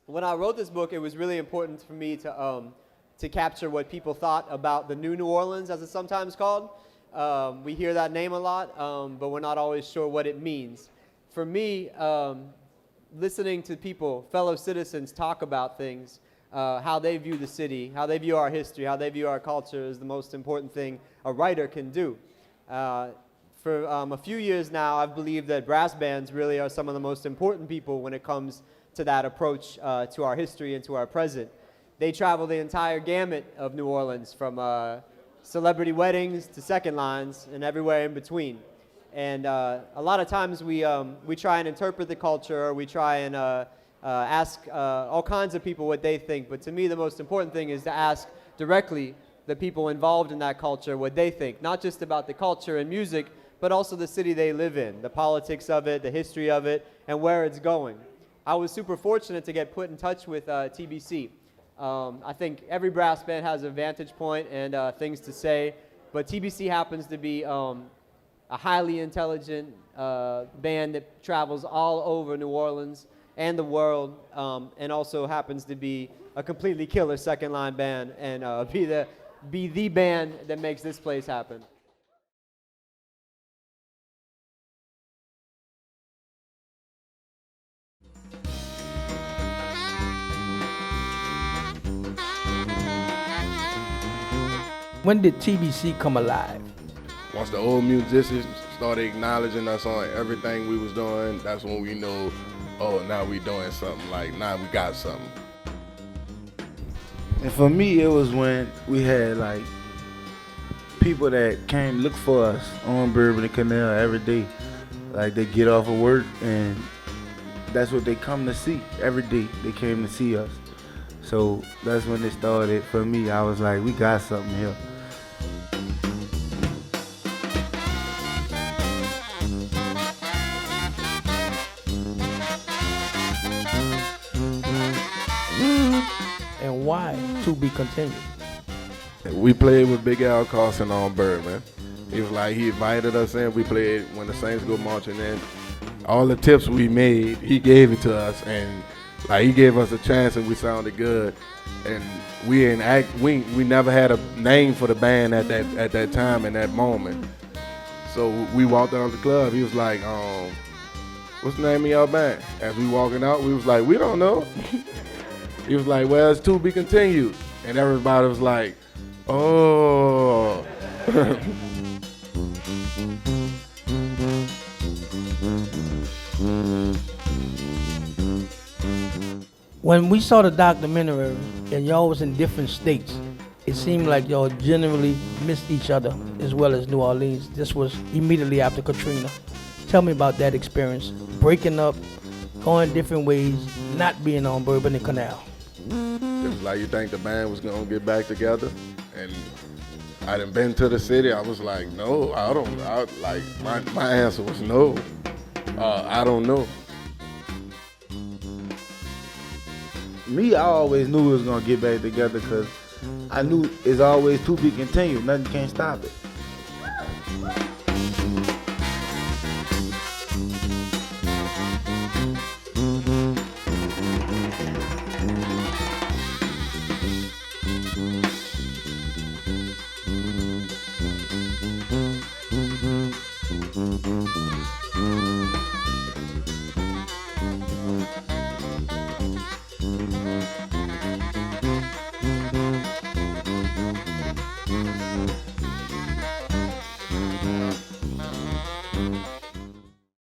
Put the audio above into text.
when I wrote this book, it was really important for me to capture what people thought about the new New Orleans, as it's sometimes called. We hear that name a lot, but we're not always sure what it means. For me, listening to people, fellow citizens, talk about things, how they view the city, how they view our history, how they view our culture is the most important thing a writer can do. For a few years now, I've believed that brass bands really are some of the most important people when it comes to that approach to our history and to our present. They travel the entire gamut of New Orleans, from celebrity weddings to second lines and everywhere in between. And a lot of times we try and interpret the culture, or we try and ask all kinds of people what they think. But to me, the most important thing is to ask directly the people involved in that culture what they think, not just about the culture and music, but also the city they live in, the politics of it, the history of it, and where it's going. I was super fortunate to get put in touch with TBC. I think every brass band has a vantage point and things to say, but TBC happens to be a highly intelligent band that travels all over New Orleans and the world, and also happens to be a completely killer second line band, and be the band that makes this place happen. When did TBC come alive? Once the old musicians started acknowledging us on everything we was doing, that's when we knew, oh, now we doing something, like now we got something. And for me, it was when we had like people that came look for us on Bourbon and Canal every day. Like they get off of work and that's what they come to see. Every day they came to see us. So that's when it started for me. I was like, we got something here. And why to be continued? We played with Big Al Carson on Birdman. He was like, he invited us in. We played when the Saints go marching in. All the tips we made, he gave it to us, and like he gave us a chance, and we sounded good. And we never had a name for the band at that time, in that moment. So we walked out of the club. He was like, "What's the name of your band?" As we walking out, we was like, "We don't know." He was like, "Well, it's to be continued," and everybody was like, "Oh." When we saw the documentary and y'all was in different states, it seemed like y'all generally missed each other as well as New Orleans. This was immediately after Katrina. Tell me about that experience, breaking up, going different ways, not being on Bourbon and Canal. It was like, you think the band was gonna get back together? And I done been to the city. I was like, no, my answer was no. I don't know. Me, I always knew we was gonna get back together because I knew it's always to be continued. Nothing can't stop it.